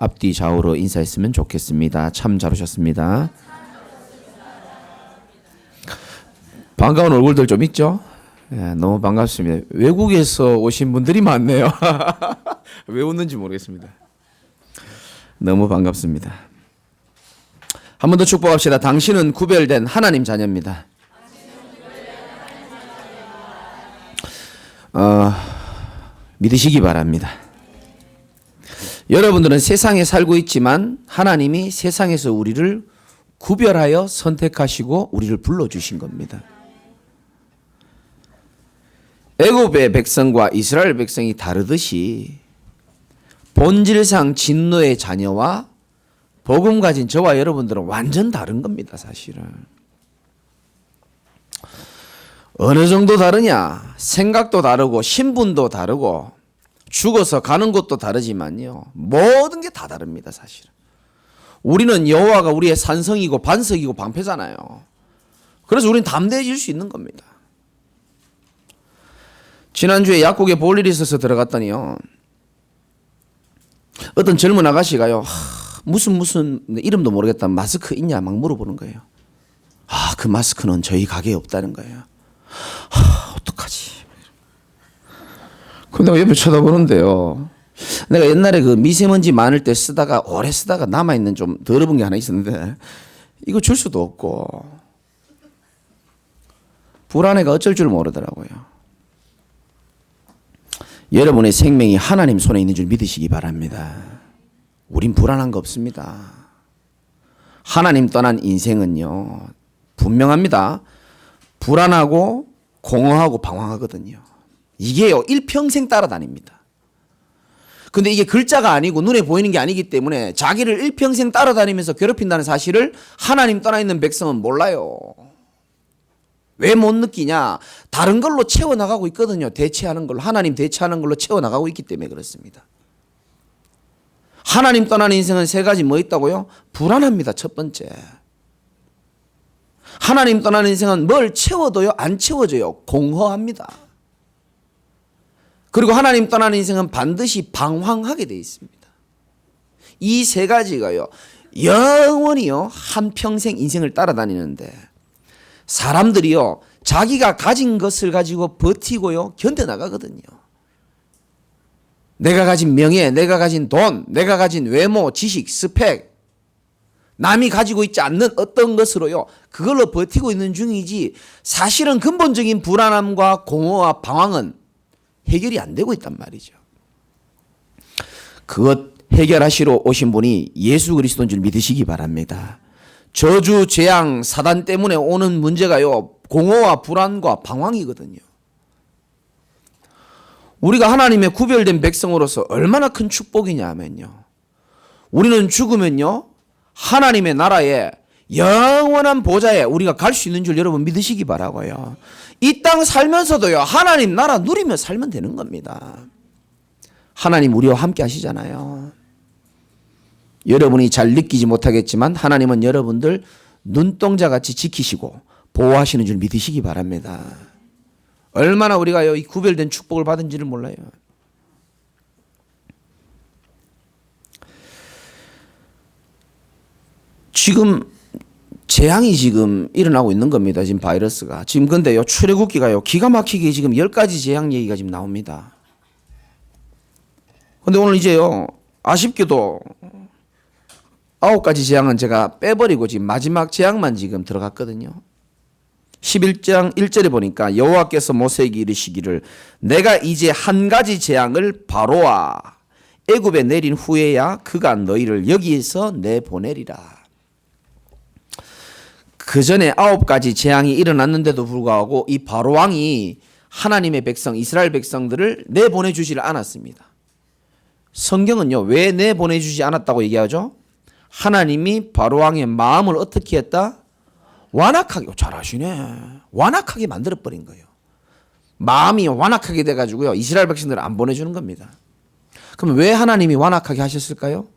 앞뒤 좌우로 인사했으면 좋겠습니다. 참 잘 오셨습니다. 반가운 얼굴들 좀 있죠? 네, 너무 반갑습니다. 외국에서 오신 분들이 많네요. 왜 웃는지 모르겠습니다. 너무 반갑습니다. 한 번 더 축복합시다. 당신은 구별된 하나님 자녀입니다. 믿으시기 바랍니다. 여러분들은 세상에 살고 있지만 하나님이 세상에서 우리를 구별하여 선택하시고 우리를 불러주신 겁니다. 애굽의 백성과 이스라엘 백성이 다르듯이 본질상 진노의 자녀와 복음 가진 저와 여러분들은 완전 다른 겁니다. 사실은 어느 정도 다르냐? 생각도 다르고 신분도 다르고 죽어서 가는 곳도 다르지만요, 모든 게 다 다릅니다. 사실은 우리는 여호와가 우리의 산성이고 반석이고 방패잖아요. 그래서 우리는 담대해질 수 있는 겁니다. 지난주에 약국에 볼 일이 있어서 들어갔더니요, 어떤 젊은 아가씨가요, 무슨 이름도 모르겠다 마스크 있냐 막 물어보는 거예요. 그 마스크는 저희 가게에 없다는 거예요. 어떡하지? 근데 옆에 쳐다보는데요, 내가 옛날에 그 미세먼지 많을 때 쓰다가 오래 쓰다가 남아있는 좀 더러운 게 하나 있었는데 이거 줄 수도 없고 불안해가 어쩔 줄 모르더라고요. 여러분의 생명이 하나님 손에 있는 줄 믿으시기 바랍니다. 우린 불안한 거 없습니다. 하나님 떠난 인생은요, 분명합니다. 불안하고 공허하고 방황하거든요. 이게요, 일평생 따라다닙니다. 근데 이게 글자가 아니고 눈에 보이는 게 아니기 때문에 자기를 일평생 따라다니면서 괴롭힌다는 사실을 하나님 떠나 있는 백성은 몰라요. 왜 못 느끼냐? 다른 걸로 채워나가고 있거든요. 대체하는 걸로, 하나님 대체하는 걸로 채워나가고 있기 때문에 그렇습니다. 하나님 떠나는 인생은 세 가지 뭐 있다고요? 불안합니다. 첫 번째. 하나님 떠나는 인생은 뭘 채워도요, 안 채워져요. 공허합니다. 그리고 하나님 떠나는 인생은 반드시 방황하게 되어 있습니다. 이 세 가지가요, 영원히요, 한평생 인생을 따라다니는데 사람들이요, 자기가 가진 것을 가지고 버티고요, 견뎌나가거든요. 내가 가진 명예, 내가 가진 돈, 내가 가진 외모, 지식, 스펙, 남이 가지고 있지 않는 어떤 것으로요, 그걸로 버티고 있는 중이지 사실은 근본적인 불안함과 공허와 방황은 해결이 안 되고 있단 말이죠. 그것 해결하시러 오신 분이 예수 그리스도인 줄 믿으시기 바랍니다. 저주, 재앙, 사단 때문에 오는 문제가요, 공허와 불안과 방황이거든요. 우리가 하나님의 구별된 백성으로서 얼마나 큰 축복이냐 하면요, 우리는 죽으면요, 하나님의 나라에 영원한 보좌에 우리가 갈 수 있는 줄 여러분 믿으시기 바라고요. 이 땅 살면서도요, 하나님 나라 누리며 살면 되는 겁니다. 하나님 우리와 함께 하시잖아요. 여러분이 잘 느끼지 못하겠지만 하나님은 여러분들 눈동자같이 지키시고 보호하시는 줄 믿으시기 바랍니다. 얼마나 우리가 이 구별된 축복을 받은지를 몰라요. 지금 재앙이 지금 일어나고 있는 겁니다. 지금 바이러스가. 지금 근데요, 출애굽기가요, 기가 막히게 지금 10가지 재앙 얘기가 지금 나옵니다. 근데 오늘 이제요, 아쉽게도 9가지 재앙은 제가 빼버리고 지금 마지막 재앙만 지금 들어갔거든요. 11장 1절에 보니까 여호와께서 모세에게 이르시기를 내가 이제 한 가지 재앙을 바로와 애굽에 내린 후에야 그가 너희를 여기에서 내보내리라. 그 전에 9가지 재앙이 일어났는데도 불구하고 이 바로 왕이 하나님의 백성 이스라엘 백성들을 내보내주지를 않았습니다. 성경은요, 왜 내보내주지 않았다고 얘기하죠? 하나님이 바로 왕의 마음을 어떻게 했다? 완악하게, 잘하시네, 완악하게 만들어버린 거예요. 마음이 완악하게 돼가지고요, 이스라엘 백성들을 안 보내주는 겁니다. 그럼 왜 하나님이 완악하게 하셨을까요?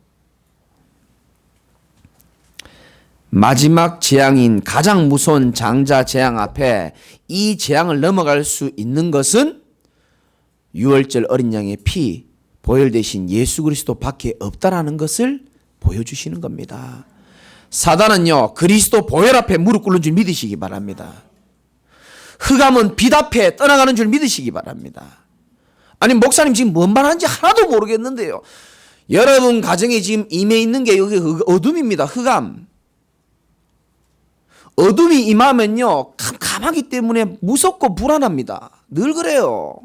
마지막 재앙인 가장 무서운 장자 재앙 앞에 이 재앙을 넘어갈 수 있는 것은 유월절 어린 양의 피, 보혈되신 예수 그리스도밖에 없다라는 것을 보여주시는 겁니다. 사단은요, 그리스도 보혈 앞에 무릎 꿇는 줄 믿으시기 바랍니다. 흑암은 빛 앞에 떠나가는 줄 믿으시기 바랍니다. 아니, 목사님 지금 뭔 말하는지 하나도 모르겠는데요. 여러분 가정에 지금 임해 있는 게 여기 어둠입니다. 흑암. 어둠이 임하면요, 캄캄하기 때문에 무섭고 불안합니다. 늘 그래요.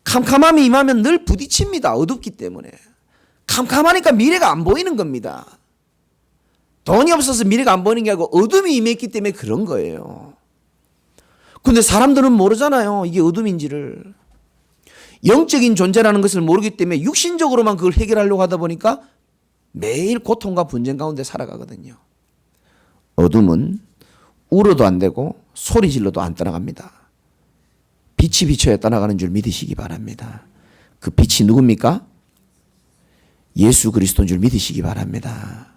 캄캄함이 임하면 늘 부딪힙니다. 어둡기 때문에. 캄캄하니까 미래가 안 보이는 겁니다. 돈이 없어서 미래가 안 보이는 게 아니고 어둠이 임했기 때문에 그런 거예요. 근데 사람들은 모르잖아요, 이게 어둠인지를. 영적인 존재라는 것을 모르기 때문에 육신적으로만 그걸 해결하려고 하다 보니까 매일 고통과 분쟁 가운데 살아가거든요. 어둠은 울어도 안 되고 소리 질러도 안 떠나갑니다. 빛이 비춰야 떠나가는 줄 믿으시기 바랍니다. 그 빛이 누굽니까? 예수 그리스도인 줄 믿으시기 바랍니다.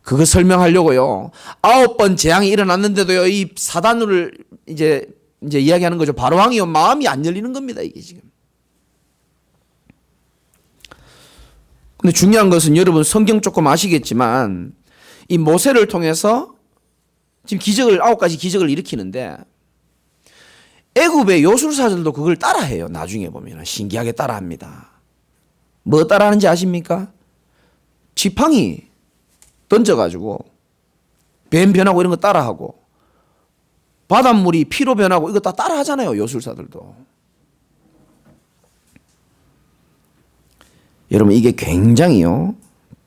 그거 설명하려고요, 9번 재앙이 일어났는데도요, 이 사단을 이제 이야기하는 거죠. 바로왕이요, 마음이 안 열리는 겁니다, 이게 지금. 근데 중요한 것은 여러분 성경 조금 아시겠지만 이 모세를 통해서 지금 기적을 9가지 기적을 일으키는데 애굽의 요술사들도 그걸 따라해요. 나중에 보면 신기하게 따라합니다. 뭐 따라하는지 아십니까? 지팡이 던져가지고 뱀 변하고 이런 거 따라하고 바닷물이 피로 변하고 이거 다 따라하잖아요. 요술사들도. 여러분 이게 굉장히요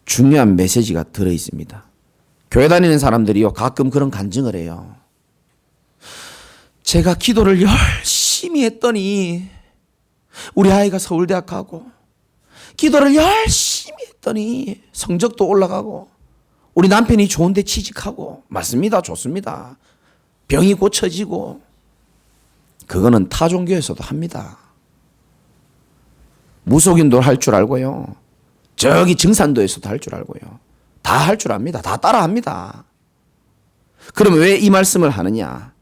중요한 메시지가 들어있습니다. 교회 다니는 사람들이요 가끔 그런 간증을 해요. 제가 기도를 열심히 했더니 우리 아이가 서울대학 가고, 기도를 열심히 했더니 성적도 올라가고, 우리 남편이 좋은 데 취직하고. 맞습니다. 좋습니다. 병이 고쳐지고. 그거는 타 종교에서도 합니다. 무속인도 할 줄 알고요, 저기 증산도에서도 할 줄 알고요, 다 할 줄 압니다. 다 따라합니다. 그럼 왜 이 말씀을 하느냐?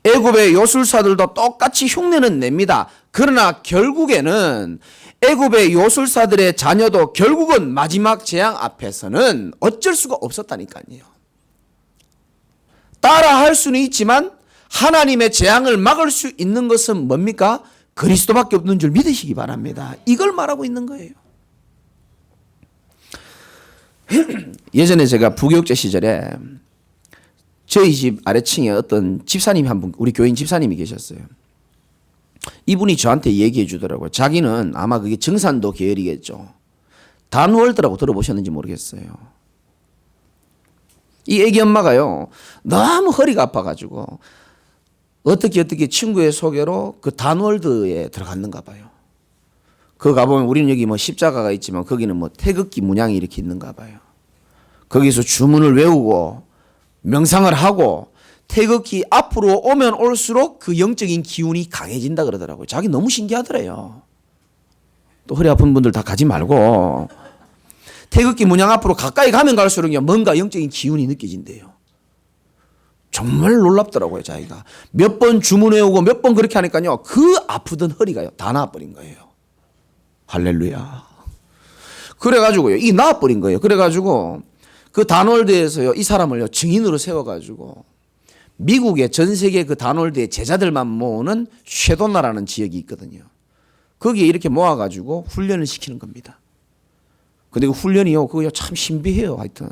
애굽의 요술사들도 똑같이 흉내는 냅니다. 그러나 결국에는 애굽의 요술사들의 자녀도 결국은 마지막 재앙 앞에서는 어쩔 수가 없었다니까요. 따라할 수는 있지만 하나님의 재앙을 막을 수 있는 것은 뭡니까? 그리스도밖에 없는 줄 믿으시기 바랍니다. 이걸 말하고 있는 거예요. 예전에 제가 부교육자 시절에 저희 집 아래층에 어떤 집사님이 한 분, 우리 교인 집사님이 계셨어요. 이분이 저한테 얘기해 주더라고요. 자기는 아마 그게 증산도 계열이겠죠. 단월드라고 들어보셨는지 모르겠어요. 이 애기 엄마가요 너무 허리가 아파가지고 어떻게 친구의 소개로 그 단월드에 들어갔는가 봐요. 그거 가보면 우리는 여기 뭐 십자가가 있지만 거기는 뭐 태극기 문양이 이렇게 있는가 봐요. 거기서 주문을 외우고 명상을 하고 태극기 앞으로 오면 올수록 그 영적인 기운이 강해진다 그러더라고요. 자기 너무 신기하더래요. 또 허리 아픈 분들 다 가지 말고 태극기 문양 앞으로 가까이 가면 갈수록 뭔가 영적인 기운이 느껴진대요. 정말 놀랍더라고요. 자기가 몇 번 주문해오고 몇 번 그렇게 하니까요 그 아프던 허리가요 다 나아버린 거예요. 할렐루야. 그래가지고요 이게 나아버린 거예요. 그래가지고 그 단월드에서요 이 사람을요 증인으로 세워가지고 미국의 전 세계 그 단월드의 제자들만 모으는 쉐도나라는 지역이 있거든요. 거기에 이렇게 모아가지고 훈련을 시키는 겁니다. 근데 그 훈련이요 그거 참 신비해요. 하여튼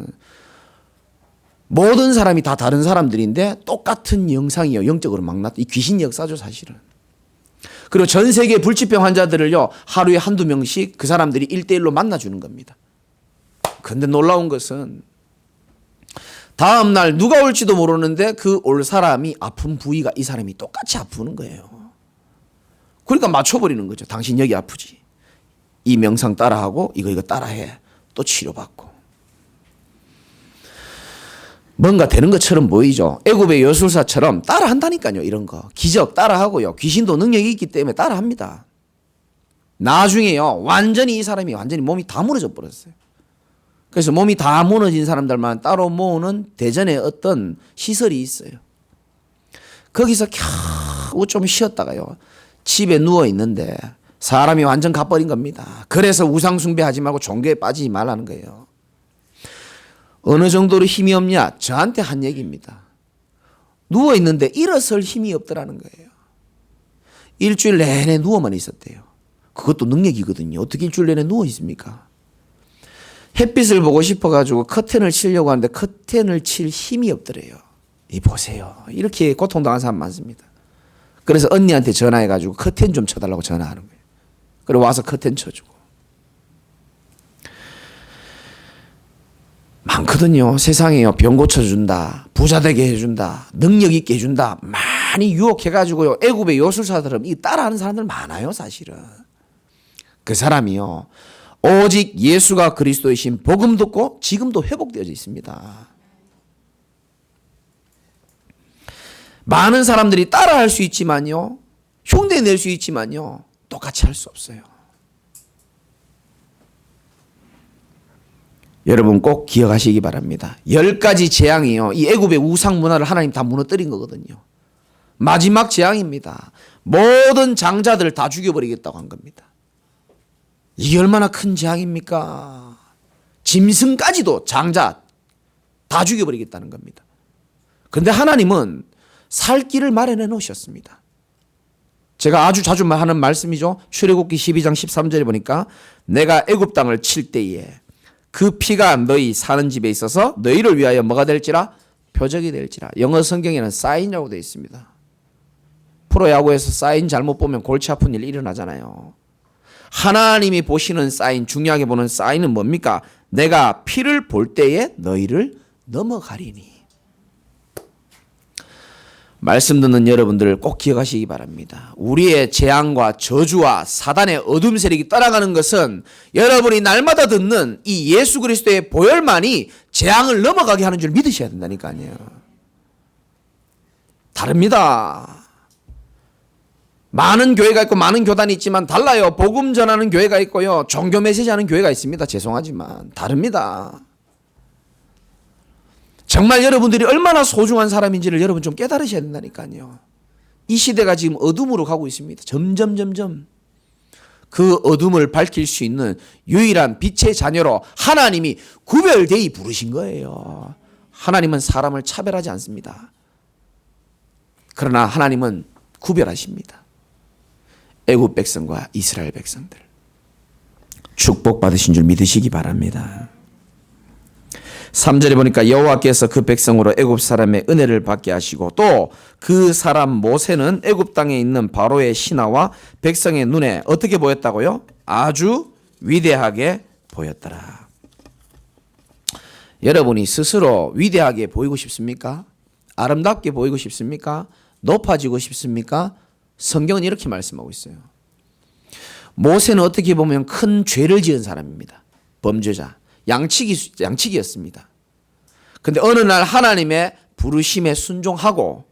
모든 사람이 다 다른 사람들인데 똑같은 영상이요 영적으로 막 나타. 이 귀신 역사죠 사실은. 그리고 전 세계 불치병 환자들을요 하루에 한두 명씩 그 사람들이 1대1로 만나주는 겁니다. 그런데 놀라운 것은 다음 날 누가 올지도 모르는데 그 올 사람이 아픈 부위가 이 사람이 똑같이 아프는 거예요. 그러니까 맞춰버리는 거죠. 당신 여기 아프지. 이 명상 따라하고 이거 따라해. 또 치료받고. 뭔가 되는 것처럼 보이죠. 애굽의 여술사처럼 따라한다니까요. 이런 거. 기적 따라하고요. 귀신도 능력이 있기 때문에 따라합니다. 나중에요. 완전히 이 사람이 완전히 몸이 다 무너져 버렸어요. 그래서 몸이 다 무너진 사람들만 따로 모으는 대전에 어떤 시설이 있어요. 거기서 겨우 좀 쉬었다가요 집에 누워 있는데 사람이 완전 가버린 겁니다. 그래서 우상 숭배하지 말고 종교에 빠지지 말라는 거예요. 어느 정도로 힘이 없냐? 저한테 한 얘기입니다. 누워있는데 일어설 힘이 없더라는 거예요. 일주일 내내 누워만 있었대요. 그것도 능력이거든요. 어떻게 일주일 내내 누워 있습니까? 햇빛을 보고 싶어가지고 커튼을 치려고 하는데 커튼을 칠 힘이 없더래요. 이 보세요. 이렇게 고통당한 사람 많습니다. 그래서 언니한테 전화해가지고 커튼 좀 쳐달라고 전화하는 거예요. 그리고 와서 커튼 쳐주고. 많거든요. 세상에요. 병 고쳐준다. 부자 되게 해준다. 능력 있게 해준다. 많이 유혹해가지고요. 애굽의 요술사들은 이 따라하는 사람들 많아요. 사실은. 그 사람이요. 오직 예수가 그리스도이신 복음 듣고 지금도 회복되어져 있습니다. 많은 사람들이 따라할 수 있지만요. 흉내낼 수 있지만요. 똑같이 할 수 없어요. 여러분 꼭 기억하시기 바랍니다. 10가지 재앙이요. 이 애굽의 우상 문화를 하나님 다 무너뜨린 거거든요. 마지막 재앙입니다. 모든 장자들을 다 죽여버리겠다고 한 겁니다. 이게 얼마나 큰 재앙입니까? 짐승까지도 장자 다 죽여버리겠다는 겁니다. 그런데 하나님은 살 길을 마련해 놓으셨습니다. 제가 아주 자주 하는 말씀이죠. 출애굽기 12장 13절에 보니까 내가 애굽 땅을 칠 때에 그 피가 너희 사는 집에 있어서 너희를 위하여 뭐가 될지라? 표적이 될지라. 영어 성경에는 사인이라고 되어 있습니다. 프로야구에서 사인 잘못 보면 골치 아픈 일 일어나잖아요. 하나님이 보시는 사인, 중요하게 보는 사인은 뭡니까? 내가 피를 볼 때에 너희를 넘어가리니. 말씀 듣는 여러분들 꼭 기억하시기 바랍니다. 우리의 재앙과 저주와 사단의 어둠 세력이 떠나가는 것은 여러분이 날마다 듣는 이 예수 그리스도의 보혈만이 재앙을 넘어가게 하는 줄 믿으셔야 된다니까요. 다릅니다. 많은 교회가 있고 많은 교단이 있지만 달라요. 복음 전하는 교회가 있고요. 종교 메시지 하는 교회가 있습니다. 죄송하지만 다릅니다. 정말 여러분들이 얼마나 소중한 사람인지를 여러분 좀 깨달으셔야 된다니까요. 이 시대가 지금 어둠으로 가고 있습니다. 점점 그 어둠을 밝힐 수 있는 유일한 빛의 자녀로 하나님이 구별되이 부르신 거예요. 하나님은 사람을 차별하지 않습니다. 그러나 하나님은 구별하십니다. 애굽 백성과 이스라엘 백성들. 축복받으신 줄 믿으시기 바랍니다. 3절에 보니까 여호와께서 그 백성으로 애굽 사람의 은혜를 받게 하시고 또 그 사람 모세는 애굽 땅에 있는 바로의 신하와 백성의 눈에 어떻게 보였다고요? 아주 위대하게 보였더라. 여러분이 스스로 위대하게 보이고 싶습니까? 아름답게 보이고 싶습니까? 높아지고 싶습니까? 성경은 이렇게 말씀하고 있어요. 모세는 어떻게 보면 큰 죄를 지은 사람입니다. 범죄자. 양치기였습니다. 근데 어느 날 하나님의 부르심에 순종하고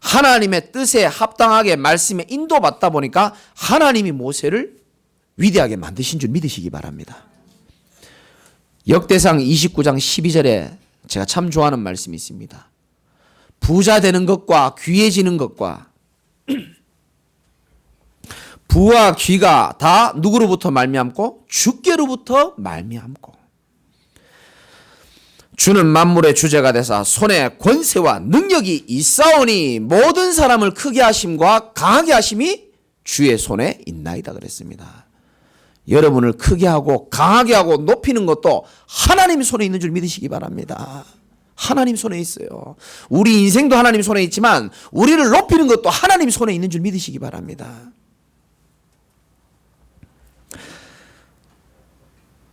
하나님의 뜻에 합당하게 말씀에 인도받다 보니까 하나님이 모세를 위대하게 만드신 줄 믿으시기 바랍니다. 역대상 29장 12절에 제가 참 좋아하는 말씀이 있습니다. 부자 되는 것과 귀해지는 것과 부와 귀가 다 누구로부터 말미암고 주께로부터 말미암고 주는 만물의 주제가 되사 손에 권세와 능력이 있사오니 모든 사람을 크게 하심과 강하게 하심이 주의 손에 있나이다 그랬습니다. 여러분을 크게 하고 강하게 하고 높이는 것도 하나님 손에 있는 줄 믿으시기 바랍니다. 하나님 손에 있어요. 우리 인생도 하나님 손에 있지만 우리를 높이는 것도 하나님 손에 있는 줄 믿으시기 바랍니다.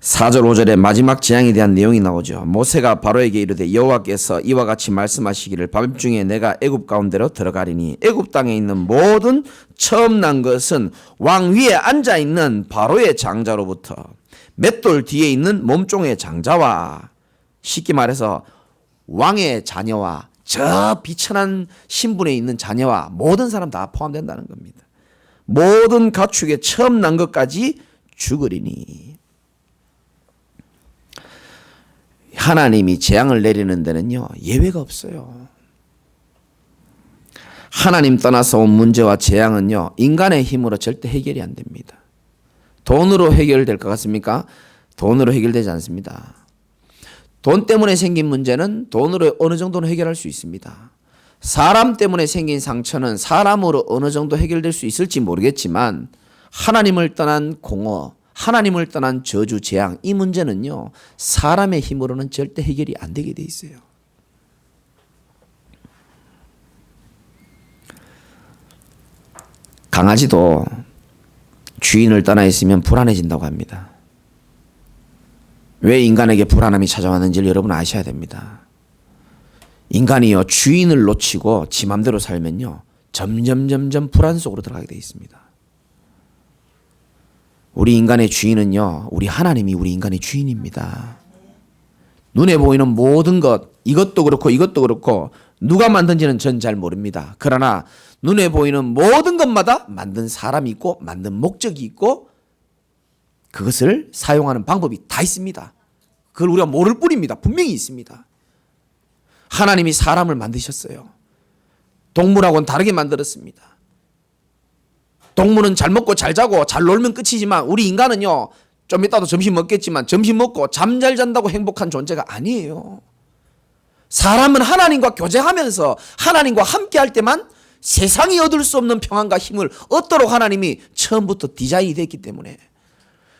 4절 5절에 마지막 재앙에 대한 내용이 나오죠. 모세가 바로에게 이르되 여호와께서 이와 같이 말씀하시기를 밤중에 내가 애굽 가운데로 들어가리니 애굽 땅에 있는 모든 처음 난 것은 왕 위에 앉아있는 바로의 장자로부터 맷돌 뒤에 있는 몸종의 장자와 쉽게 말해서 왕의 자녀와 저 비천한 신분에 있는 자녀와 모든 사람 다 포함된다는 겁니다. 모든 가축의 처음 난 것까지 죽으리니. 하나님이 재앙을 내리는 데는요 예외가 없어요. 하나님 떠나서 온 문제와 재앙은요 인간의 힘으로 절대 해결이 안 됩니다. 돈으로 해결될 것 같습니까? 돈으로 해결되지 않습니다. 돈 때문에 생긴 문제는 돈으로 어느 정도는 해결할 수 있습니다. 사람 때문에 생긴 상처는 사람으로 어느 정도 해결될 수 있을지 모르겠지만 하나님을 떠난 공허, 하나님을 떠난 저주, 재앙, 이 문제는요, 사람의 힘으로는 절대 해결이 안 되게 돼 있어요. 강아지도 주인을 떠나 있으면 불안해진다고 합니다. 왜 인간에게 불안함이 찾아왔는지를 여러분 아셔야 됩니다. 인간이요, 주인을 놓치고 지 맘대로 살면요, 점점 불안 속으로 들어가게 돼 있습니다. 우리 인간의 주인은요, 우리 하나님이 우리 인간의 주인입니다. 눈에 보이는 모든 것, 이것도 그렇고 누가 만든지는 전 잘 모릅니다. 그러나 눈에 보이는 모든 것마다 만든 사람이 있고 만든 목적이 있고 그것을 사용하는 방법이 다 있습니다. 그걸 우리가 모를 뿐입니다. 분명히 있습니다. 하나님이 사람을 만드셨어요. 동물하고는 다르게 만들었습니다. 동물은 잘 먹고 잘 자고 잘 놀면 끝이지만 우리 인간은요, 좀 이따도 점심 먹겠지만 점심 먹고 잠 잘 잔다고 행복한 존재가 아니에요. 사람은 하나님과 교제하면서 하나님과 함께 할 때만 세상이 얻을 수 없는 평안과 힘을 얻도록 하나님이 처음부터 디자인이 됐기 때문에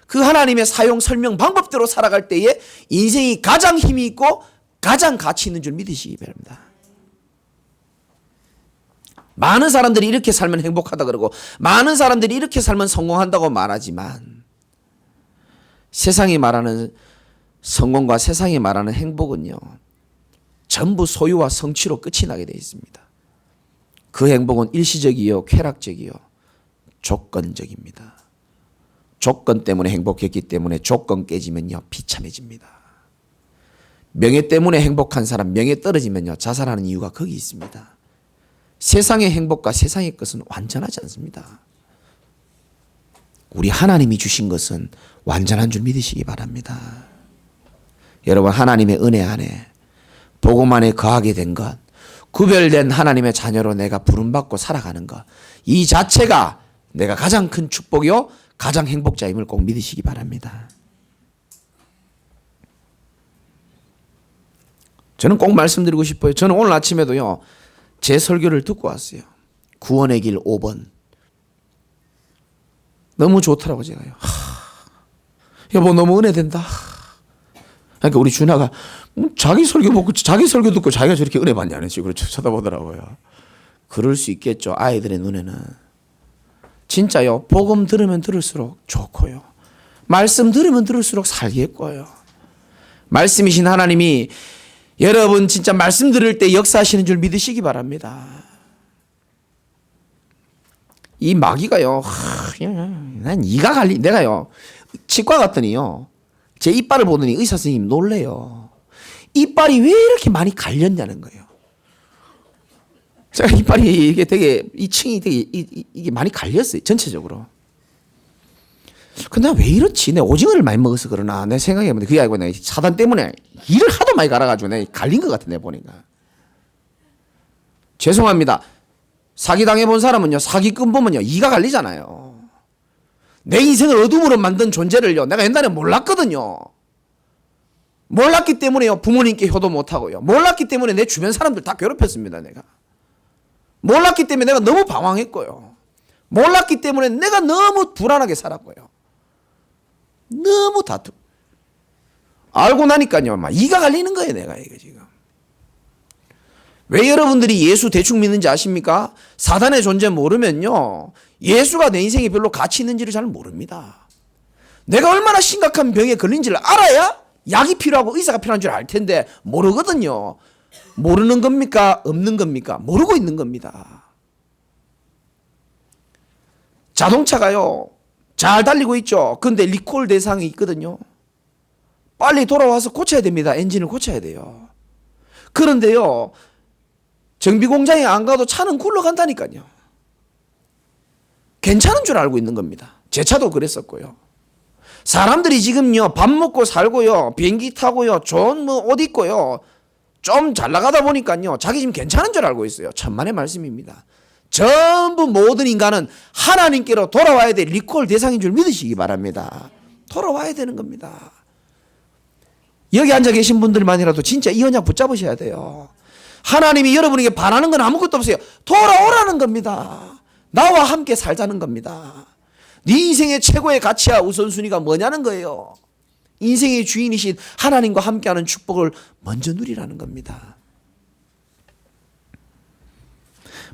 그 하나님의 사용 설명 방법대로 살아갈 때에 인생이 가장 힘이 있고 가장 가치 있는 줄 믿으시기 바랍니다. 많은 사람들이 이렇게 살면 행복하다 그러고 많은 사람들이 이렇게 살면 성공한다고 말하지만 세상이 말하는 성공과 세상이 말하는 행복은요, 전부 소유와 성취로 끝이 나게 되어 있습니다. 그 행복은 일시적이요, 쾌락적이요, 조건적입니다. 조건 때문에 행복했기 때문에 조건 깨지면요, 비참해집니다. 명예 때문에 행복한 사람, 명예 떨어지면요, 자살하는 이유가 거기 있습니다. 세상의 행복과 세상의 것은 완전하지 않습니다. 우리 하나님이 주신 것은 완전한 줄 믿으시기 바랍니다. 여러분, 하나님의 은혜 안에 복음 안에 거하게 된 것, 구별된 하나님의 자녀로 내가 부름받고 살아가는 것, 이 자체가 내가 가장 큰 축복이요 가장 행복자임을 꼭 믿으시기 바랍니다. 저는 꼭 말씀드리고 싶어요. 저는 오늘 아침에도요, 제 설교를 듣고 왔어요. 구원의 길 5번. 너무 좋더라고 제가요. 여보 너무 은혜된다. 그러니까 우리 준하가 자기 설교 듣고 자기가 저렇게 은혜 받냐는 식으로 쳐다보더라고요. 그럴 수 있겠죠. 아이들의 눈에는. 진짜요. 복음 들으면 들을수록 좋고요. 말씀 들으면 들을수록 살겠고요. 말씀이신 하나님이 여러분 진짜 말씀 들을 때 역사하시는 줄 믿으시기 바랍니다. 이 마귀가요, 난 이가 내가요, 치과 갔더니요, 제 이빨을 보더니 의사 선생님 놀래요. 이빨이 왜 이렇게 많이 갈렸냐는 거예요. 제가 이빨이 이게 되게, 이 층이 되게, 이게 많이 갈렸어요. 전체적으로. 근데 왜 이렇지? 내 오징어를 많이 먹어서 그러나? 내 생각해보면 그게 아니고 내 사단 때문에 이를 하도 많이 갈아가지고 내 갈린 것 같아, 내 보니까. 죄송합니다. 사기당해본 사람은요, 사기꾼 보면요, 이가 갈리잖아요. 내 인생을 어둠으로 만든 존재를요, 내가 옛날에 몰랐거든요. 몰랐기 때문에요, 부모님께 효도 못하고요. 몰랐기 때문에 내 주변 사람들 다 괴롭혔습니다, 내가. 몰랐기 때문에 내가 너무 방황했고요. 몰랐기 때문에 내가 너무 불안하게 살았고요. 너무 알고 나니까요, 막 이가 갈리는 거예요, 내가 이거 지금. 왜 여러분들이 예수 대충 믿는지 아십니까? 사단의 존재 모르면요, 예수가 내 인생에 별로 가치 있는지를 잘 모릅니다. 내가 얼마나 심각한 병에 걸린지를 알아야 약이 필요하고 의사가 필요한 줄 알 텐데 모르거든요. 모르는 겁니까? 없는 겁니까? 모르고 있는 겁니다. 자동차가요, 잘 달리고 있죠. 근데 리콜 대상이 있거든요. 빨리 돌아와서 고쳐야 됩니다. 엔진을 고쳐야 돼요. 그런데요, 정비 공장에 안 가도 차는 굴러간다니까요. 괜찮은 줄 알고 있는 겁니다. 제 차도 그랬었고요. 사람들이 지금요, 밥 먹고 살고요, 비행기 타고요, 좋은 옷 입고요, 좀 잘 나가다 보니까요, 자기 지금 괜찮은 줄 알고 있어요. 천만의 말씀입니다. 전부 모든 인간은 하나님께로 돌아와야 될 리콜 대상인 줄 믿으시기 바랍니다. 돌아와야 되는 겁니다. 여기 앉아 계신 분들만이라도 진짜 이 언약 붙잡으셔야 돼요. 하나님이 여러분에게 바라는 건 아무것도 없어요. 돌아오라는 겁니다. 나와 함께 살자는 겁니다. 네 인생의 최고의 가치와 우선순위가 뭐냐는 거예요. 인생의 주인이신 하나님과 함께하는 축복을 먼저 누리라는 겁니다.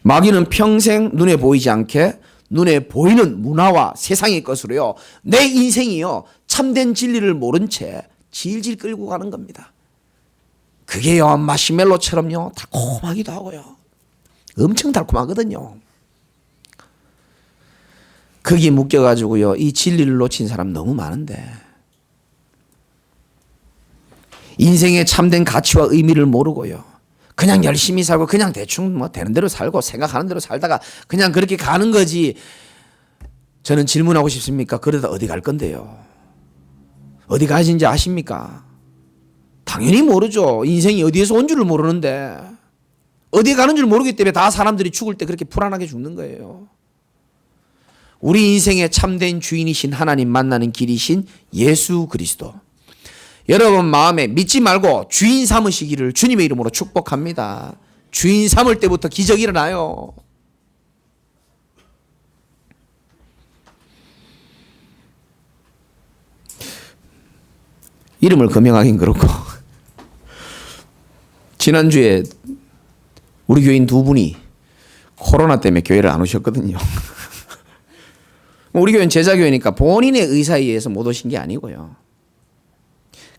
마귀는 평생 눈에 보이지 않게 눈에 보이는 문화와 세상의 것으로요, 내 인생이요 참된 진리를 모른 채 질질 끌고 가는 겁니다. 그게요 마시멜로처럼요 달콤하기도 하고요, 엄청 달콤하거든요. 거기 묶여가지고요 이 진리를 놓친 사람 너무 많은데, 인생의 참된 가치와 의미를 모르고요 그냥 열심히 살고 그냥 대충 뭐 되는 대로 살고 생각하는 대로 살다가 그냥 그렇게 가는 거지. 저는 질문하고 싶습니까? 그러다 어디 갈 건데요? 어디 가신지 아십니까? 당연히 모르죠. 인생이 어디에서 온 줄을 모르는데, 어디 가는 줄 모르기 때문에 다 사람들이 죽을 때 그렇게 불안하게 죽는 거예요. 우리 인생의 참된 주인이신 하나님 만나는 길이신 예수 그리스도, 여러분 마음에 믿지 말고 주인 삼으시기를 주님의 이름으로 축복합니다. 주인 삼을 때부터 기적이 일어나요. 이름을 거명하긴 그렇고 지난주에 우리 교인 두 분이 코로나 때문에 교회를 안 오셨거든요. 우리 교회는 제자교회니까 본인의 의사에 의해서 못 오신 게 아니고요,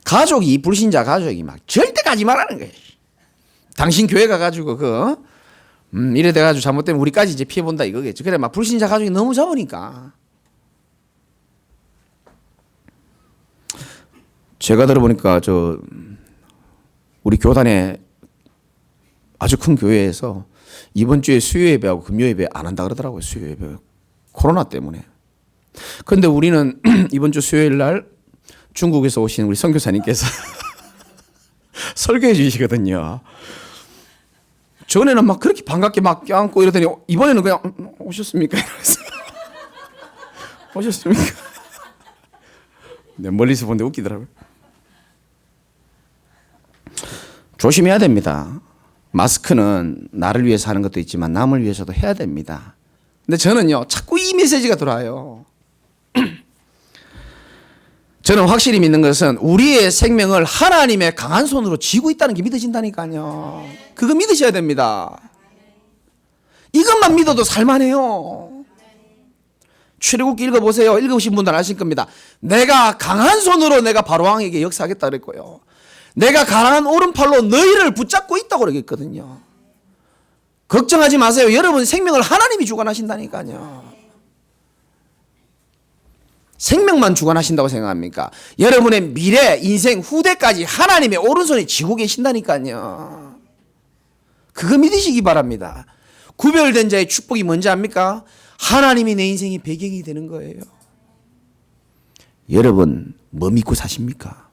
가족이, 불신자 가족이 막 절대 가지 말라는 거예요. 당신 교회 가가지고 이래 돼가지고 잘못되면 우리까지 이제 피해본다 이거겠죠. 그래 막 불신자 가족이 너무 적으니까. 제가 들어보니까 우리 교단에 아주 큰 교회에서 이번 주에 수요 예배하고 금요 예배 안 한다 그러더라고요. 수요 예배 코로나 때문에. 그런데 우리는 이번 주 수요일 날 중국에서 오신 우리 선교사님께서 설교해 주시거든요. 전에는 막 그렇게 반갑게 막 껴안고 이러더니 이번에는 그냥 오셨습니까? 오셨습니까? 네, 멀리서 보는데 웃기더라고요. 조심해야 됩니다. 마스크는 나를 위해서 하는 것도 있지만 남을 위해서도 해야 됩니다. 근데 저는요 자꾸 이 메시지가 들어와요. 저는 확실히 믿는 것은 우리의 생명을 하나님의 강한 손으로 쥐고 있다는 게 믿어진다니까요. 그거 믿으셔야 됩니다. 이것만 믿어도 살만해요. 출애굽기 읽어보세요. 읽으신 분들 아실 겁니다. 내가 강한 손으로 내가 바로왕에게 역사하겠다 그랬고요, 내가 강한 오른팔로 너희를 붙잡고 있다고 그러겠거든요. 걱정하지 마세요. 여러분 생명을 하나님이 주관하신다니까요. 생명만 주관하신다고 생각합니까? 여러분의 미래, 인생, 후대까지 하나님의 오른손에 쥐고 계신다니까요. 그거 믿으시기 바랍니다. 구별된 자의 축복이 뭔지 압니까? 하나님이 내 인생의 배경이 되는 거예요. 여러분 뭐 믿고 사십니까?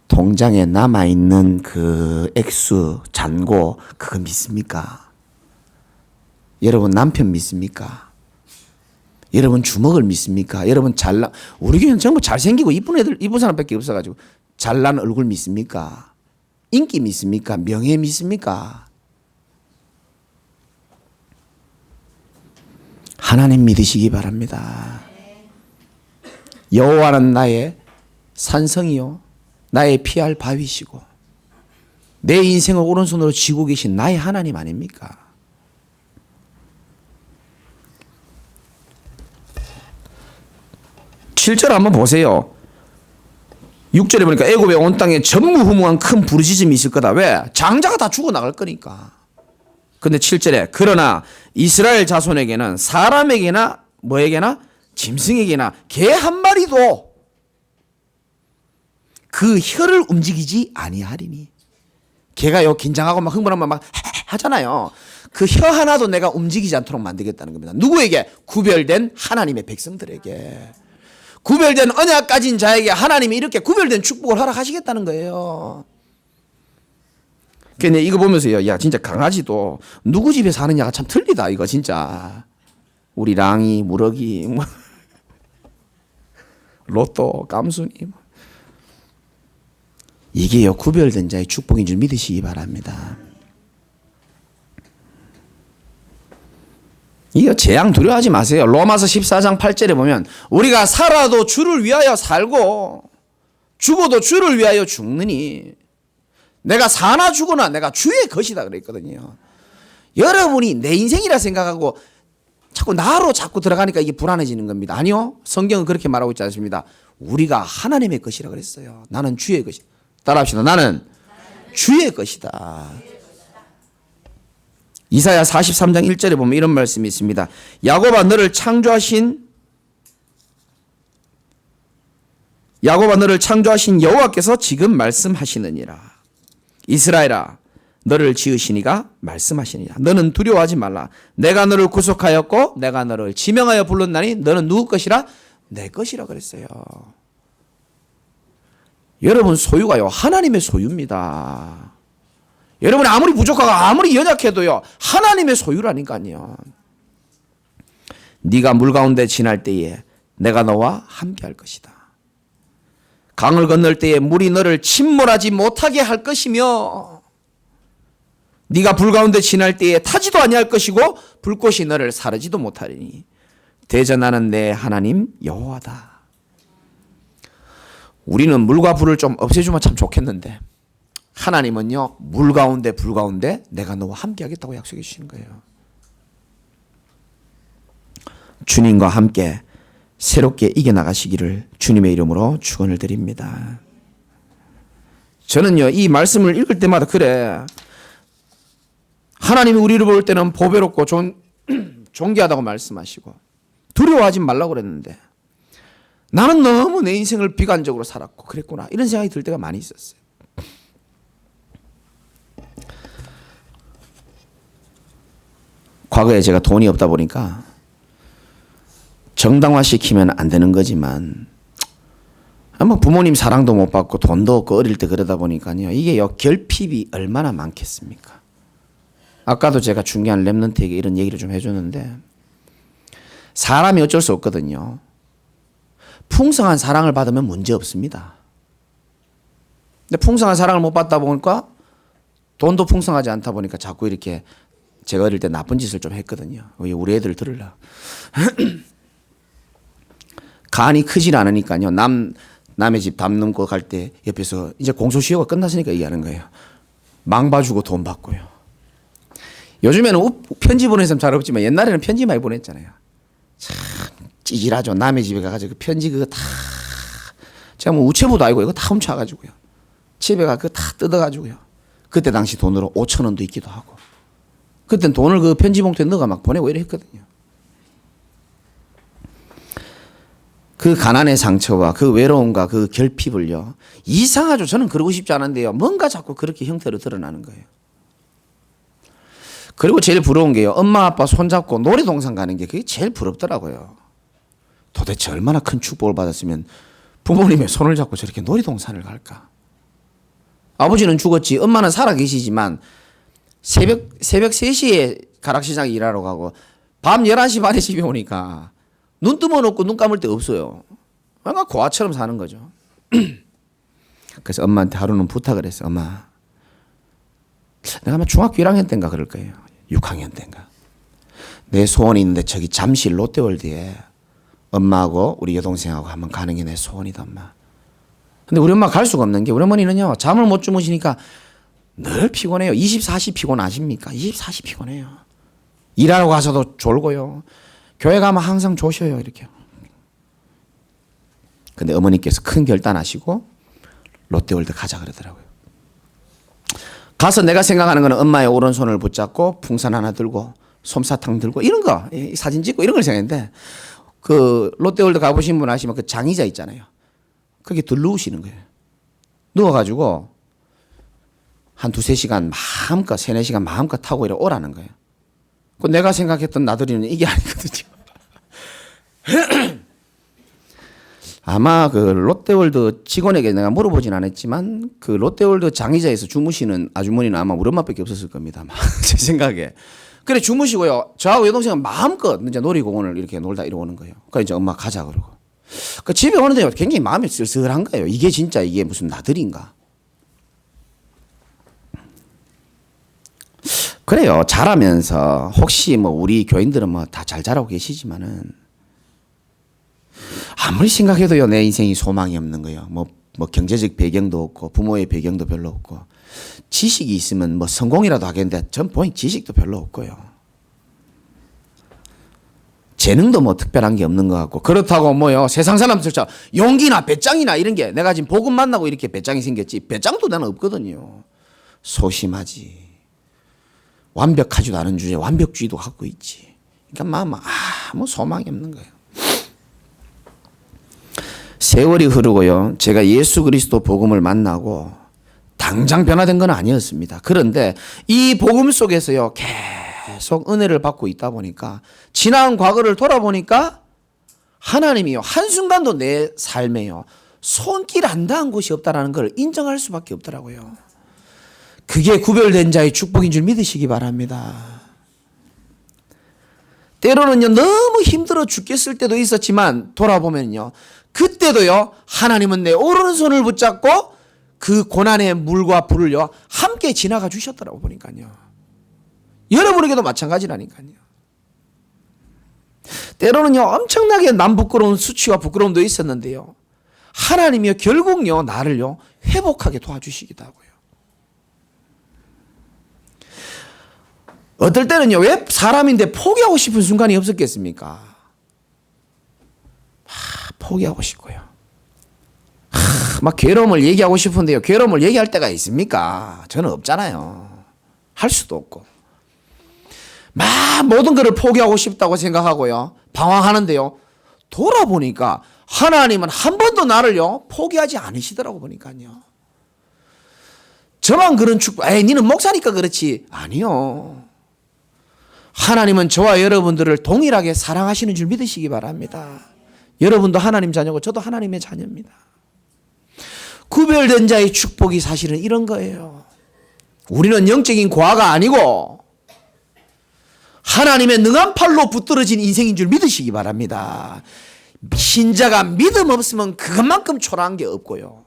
통장에 남아있는 그 액수, 잔고 그거 믿습니까? 여러분 남편 믿습니까? 여러분 주먹을 믿습니까? 여러분 우리 교회는 전부 잘생기고 이쁜 애들, 이쁜 사람밖에 없어가지고 잘난 얼굴 믿습니까? 인기 믿습니까? 명예 믿습니까? 하나님 믿으시기 바랍니다. 여호와는 나의 산성이요 나의 피할 바위시고 내 인생을 오른손으로 쥐고 계신 나의 하나님 아닙니까? 7절 한번 보세요. 6절에 보니까 애굽의 온 땅에 전무후무한 큰 부르짖음이 있을 거다. 왜? 장자가 다 죽어나갈 거니까. 근데 7절에 그러나 이스라엘 자손에게는 사람에게나 뭐에게나 짐승에게나 개 한 마리도 그 혀를 움직이지 아니하리니. 개가요 긴장하고 막 흥분하면 막 하잖아요. 그 혀 하나도 내가 움직이지 않도록 만들겠다는 겁니다. 누구에게? 구별된 하나님의 백성들에게. 구별된 언약 가진 자에게 하나님이 이렇게 구별된 축복을 허락하시겠다는 거예요. 근데 이거 보면서요, 야 진짜 강아지도 누구 집에 사느냐가 참 틀리다 이거 진짜. 우리 랑이, 무럭이, 뭐 로또, 깜순이 이게요 구별된 자의 축복인 줄 믿으시기 바랍니다. 이거 재앙 두려워하지 마세요. 로마서 14장 8절에 보면 우리가 살아도 주를 위하여 살고 죽어도 주를 위하여 죽느니 내가 사나 죽으나 내가 주의 것이다 그랬거든요. 여러분이 내 인생이라 생각하고 자꾸 나로 자꾸 들어가니까 이게 불안해지는 겁니다. 아니요. 성경은 그렇게 말하고 있지 않습니다. 우리가 하나님의 것이라 그랬어요. 나는 주의 것이다. 따라합시다. 나는 주의 것이다. 이사야 43장 1절에 보면 이런 말씀이 있습니다. 야곱아 너를 창조하신 여호와께서 지금 말씀하시느니라. 이스라엘아 너를 지으시니가 말씀하시니라. 너는 두려워하지 말라. 내가 너를 구속하였고 내가 너를 지명하여 불렀나니 너는 누구 것이라? 내 것이라 그랬어요. 여러분 소유가요 하나님의 소유입니다. 여러분이 아무리 부족하고 아무리 연약해도요 하나님의 소유라니까요. 네가 물 가운데 지날 때에 내가 너와 함께 할 것이다. 강을 건널 때에 물이 너를 침몰하지 못하게 할 것이며 네가 불 가운데 지날 때에 타지도 아니할 것이고 불꽃이 너를 사르지도 못하리니 대전하는 내 하나님 여호와다. 우리는 물과 불을 좀 없애주면 참 좋겠는데 하나님은요 물 가운데 불 가운데 내가 너와 함께 하겠다고 약속해 주시는 거예요. 주님과 함께 새롭게 이겨나가시기를 주님의 이름으로 축원을 드립니다. 저는요 이 말씀을 읽을 때마다 그래 하나님이 우리를 볼 때는 보배롭고 존귀하다고 말씀하시고 두려워하지 말라고 그랬는데 나는 너무 내 인생을 비관적으로 살았고 그랬구나 이런 생각이 들 때가 많이 있었어요. 과거에 제가 돈이 없다 보니까 정당화시키면 안 되는 거지만 뭐 부모님 사랑도 못 받고 돈도 없고 어릴 때 그러다 보니까요 이게요 결핍이 얼마나 많겠습니까? 아까도 제가 중요한 렘넌트에게 이런 얘기를 좀 해줬는데 사람이 어쩔 수 없거든요. 풍성한 사랑을 받으면 문제 없습니다. 근데 풍성한 사랑을 못 받다 보니까 돈도 풍성하지 않다 보니까 자꾸 이렇게 제가 어릴 때 나쁜 짓을 좀 했거든요. 우리 애들 들으려. 간이 크질 않으니까요. 남의 집 담 넘고 갈 때 옆에서 이제 공소시효가 끝났으니까 얘기하는 거예요. 망 봐주고 돈 받고요. 요즘에는 편지 보내는 사람 잘 없지만 옛날에는 편지 많이 보냈잖아요. 참 찌질하죠. 남의 집에 가가지고 그 편지 그거 다 제가 뭐 우체부도 아니고 이거 다 훔쳐가지고요. 집에 가 그거 다 뜯어가지고요. 그때 당시 돈으로 5,000원도 있기도 하고. 그땐 돈을 그 편지 봉투에 넣어가 막 보내고 이래 했거든요. 그 가난의 상처와 그 외로움과 그 결핍을요. 이상하죠. 저는 그러고 싶지 않은데요. 뭔가 자꾸 그렇게 형태로 드러나는 거예요. 그리고 제일 부러운 게요. 엄마 아빠 손잡고 놀이동산 가는 게 그게 제일 부럽더라고요. 도대체 얼마나 큰 축복을 받았으면 부모님의 손을 잡고 저렇게 놀이동산을 갈까. 아버지는 죽었지 엄마는 살아계시지만 새벽 3시에 가락시장에 일하러 가고 밤 11시 반에 집에 오니까 눈 뜨면 없고 눈 감을 때 없어요. 뭔가 고아처럼 사는 거죠. 그래서 엄마한테 하루는 부탁을 했어. 엄마 내가 아마 중학교 1학년 때인가 그럴 거예요. 6학년 때인가. 내 소원이 있는데 저기 잠실 롯데월드에 엄마하고 우리 여동생하고 한번 가는 게 내 소원이다 엄마. 근데 우리 엄마 갈 수가 없는 게 우리 어머니는요 잠을 못 주무시니까 늘 피곤해요. 24시 피곤 아십니까? 24시 피곤해요. 일하러 가서도 졸고요. 교회 가면 항상 조셔요 이렇게. 근데 어머니께서 큰 결단하시고 롯데월드 가자 그러더라고요. 가서 내가 생각하는 거는 엄마의 오른손을 붙잡고 풍선 하나 들고 솜사탕 들고 이런 거 사진 찍고 이런 걸 생각했는데 그 롯데월드 가보신 분 아시면 그 장의자 있잖아요. 거기 들누우시는 거예요. 누워가지고 한 2-3시간 마음껏 3-4시간 마음껏 타고 이래 오라는 거예요. 그 내가 생각했던 나들이는 이게 아니거든요. 아마 그 롯데월드 직원에게 내가 물어보진 않았지만 그 롯데월드 장의자에서 주무시는 아주머니는 아마 우리 엄마밖에 없었을 겁니다. 제 생각에. 그래 주무시고요. 저하고 여동생은 마음껏 이제 놀이공원을 이렇게 놀다 이러고는 거예요. 그러니까 이제 엄마 가자 그러고. 그 집에 오는데 굉장히 마음이 쓸쓸한 거예요. 이게 진짜 이게 무슨 나들인가. 그래요. 자라면서 혹시 뭐 우리 교인들은 뭐 다 잘 자라고 계시지만은 아무리 생각해도요 내 인생이 소망이 없는 거예요. 뭐 경제적 배경도 없고 부모의 배경도 별로 없고 지식이 있으면 뭐 성공이라도 하겠는데 전 보니 지식도 별로 없고요. 재능도 뭐 특별한 게 없는 것 같고 그렇다고 뭐요 세상 사람들처럼 용기나 배짱이나 이런 게 내가 지금 복음 만나고 이렇게 배짱이 생겼지 배짱도 나는 없거든요. 소심하지. 완벽하지도 않은 주제에 완벽주의도 갖고 있지. 그러니까 아무 소망이 없는 거예요. 세월이 흐르고요. 제가 예수 그리스도 복음을 만나고 당장 변화된 건 아니었습니다. 그런데 이 복음 속에서요. 계속 은혜를 받고 있다 보니까 지난 과거를 돌아보니까 하나님이요. 한순간도 내 삶에요. 손길 안 닿은 곳이 없다는 걸 인정할 수밖에 없더라고요. 그게 구별된 자의 축복인 줄 믿으시기 바랍니다. 때로는요. 너무 힘들어 죽겠을 때도 있었지만 돌아보면요. 그때도요. 하나님은 내 오른손을 붙잡고 그 고난의 물과 불을요. 함께 지나가 주셨더라고 보니까요. 여러분에게도 마찬가지라니까요. 때로는요. 엄청나게 남 부끄러운 수치와 부끄러움도 있었는데요. 하나님이요. 결국요. 나를요. 회복하게 도와주시기도 하고요. 어떨 때는요. 왜 사람인데 포기하고 싶은 순간이 없었겠습니까? 포기하고 싶고요. 막 괴로움을 얘기하고 싶은데요. 괴로움을 얘기할 때가 있습니까? 저는 없잖아요. 할 수도 없고. 막 모든 것을 포기하고 싶다고 생각하고요. 방황하는데요. 돌아보니까 하나님은 한 번도 나를요. 포기하지 않으시더라고 보니까요. 저만 그런 니는 목사니까 그렇지. 아니요. 하나님은 저와 여러분들을 동일하게 사랑하시는 줄 믿으시기 바랍니다. 여러분도 하나님 자녀고 저도 하나님의 자녀입니다. 구별된 자의 축복이 사실은 이런 거예요. 우리는 영적인 고아가 아니고 하나님의 능한 팔로 붙들어진 인생인 줄 믿으시기 바랍니다. 신자가 믿음 없으면 그것만큼 초라한 게 없고요.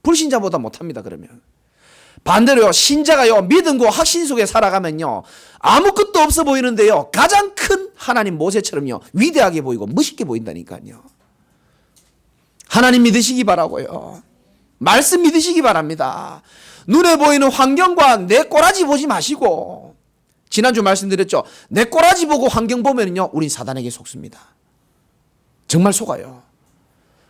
불신자보다 못합니다. 그러면. 반대로요. 신자가요. 믿음과 확신 속에 살아가면요. 아무것도 없어 보이는데요. 가장 큰 하나님 모세처럼요. 위대하게 보이고 멋있게 보인다니까요. 하나님 믿으시기 바라고요. 말씀 믿으시기 바랍니다. 눈에 보이는 환경과 내 꼬라지 보지 마시고 지난주 말씀드렸죠. 내 꼬라지 보고 환경 보면요. 우린 사단에게 속습니다. 정말 속아요.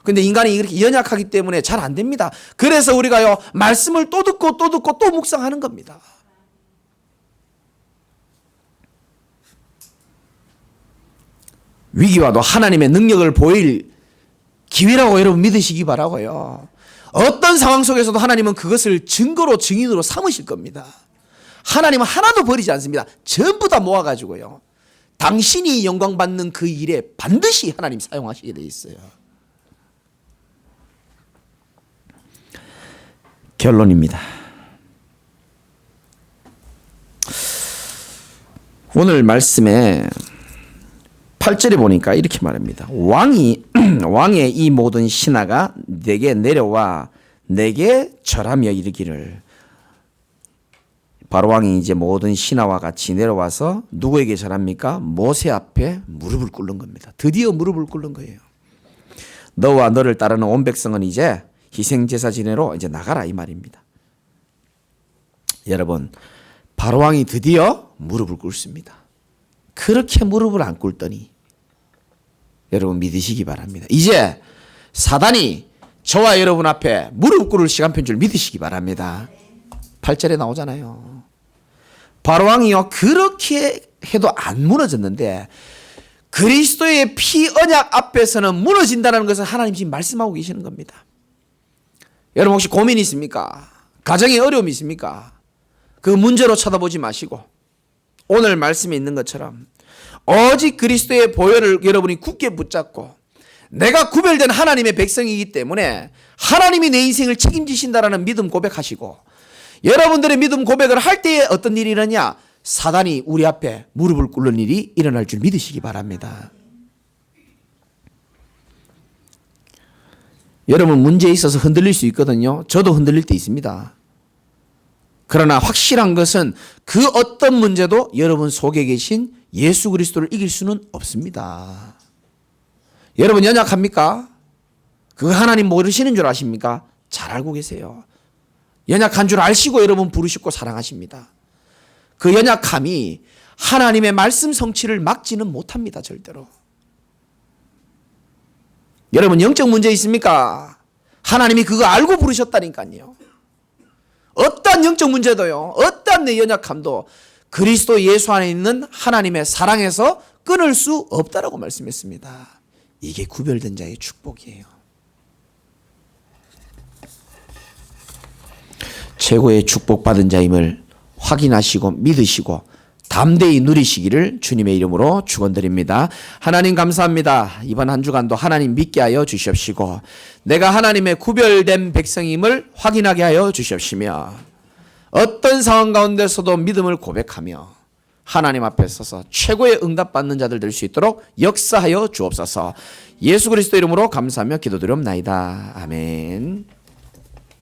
근데 인간이 이렇게 연약하기 때문에 잘 안 됩니다. 그래서 우리가요. 말씀을 또 듣고 또 듣고 또 묵상하는 겁니다. 위기와도 하나님의 능력을 보일 기회라고 여러분 믿으시기 바라고요. 어떤 상황 속에서도 하나님은 그것을 증거로 증인으로 삼으실 겁니다. 하나님은 하나도 버리지 않습니다. 전부 다 모아가지고요. 당신이 영광 받는 그 일에 반드시 하나님 사용하시게 돼 있어요. 결론입니다. 오늘 말씀에 8절에 보니까 이렇게 말합니다. 왕의 이 모든 신하가 내게 내려와 내게 절하며 이르기를. 바로 왕이 이제 모든 신하와 같이 내려와서 누구에게 절합니까? 모세 앞에 무릎을 꿇는 겁니다. 드디어 무릎을 꿇는 거예요. 너와 너를 따르는 온 백성은 이제 희생제사 지내로 이제 나가라 이 말입니다. 여러분, 바로 왕이 드디어 무릎을 꿇습니다. 그렇게 무릎을 안 꿇더니 여러분 믿으시기 바랍니다. 이제 사단이 저와 여러분 앞에 무릎 꿇을 시간표인 줄 믿으시기 바랍니다. 8절에 나오잖아요. 바로 왕이요 그렇게 해도 안 무너졌는데 그리스도의 피 언약 앞에서는 무너진다는 것을 하나님 지금 말씀하고 계시는 겁니다. 여러분 혹시 고민이 있습니까? 가정에 어려움이 있습니까? 그 문제로 쳐다보지 마시고 오늘 말씀에 있는 것처럼 오직 그리스도의 보혈을 여러분이 굳게 붙잡고 내가 구별된 하나님의 백성이기 때문에 하나님이 내 인생을 책임지신다라는 믿음 고백하시고, 여러분들의 믿음 고백을 할 때에 어떤 일이 일어나냐? 사단이 우리 앞에 무릎을 꿇는 일이 일어날 줄 믿으시기 바랍니다. 여러분, 문제에 있어서 흔들릴 수 있거든요. 저도 흔들릴 때 있습니다. 그러나 확실한 것은 그 어떤 문제도 여러분 속에 계신 예수 그리스도를 이길 수는 없습니다. 여러분 연약합니까? 그거 하나님 모르시는 줄 아십니까? 잘 알고 계세요. 연약한 줄 아시고 여러분 부르시고 사랑하십니다. 그 연약함이 하나님의 말씀 성취를 막지는 못합니다. 절대로. 여러분 영적 문제 있습니까? 하나님이 그거 알고 부르셨다니까요. 어떤 영적 문제도요, 어떤 내 연약함도 그리스도 예수 안에 있는 하나님의 사랑에서 끊을 수 없다라고 말씀했습니다. 이게 구별된 자의 축복이에요. 최고의 축복받은 자임을 확인하시고 믿으시고 담대히 누리시기를 주님의 이름으로 축원드립니다. 하나님 감사합니다. 이번 한 주간도 하나님 믿게 하여 주시옵시고 내가 하나님의 구별된 백성임을 확인하게 하여 주시옵시며 어떤 상황 가운데서도 믿음을 고백하며 하나님 앞에 서서 최고의 응답받는 자들 될 수 있도록 역사하여 주옵소서. 예수 그리스도 이름으로 감사하며 기도드리옵나이다. 아멘.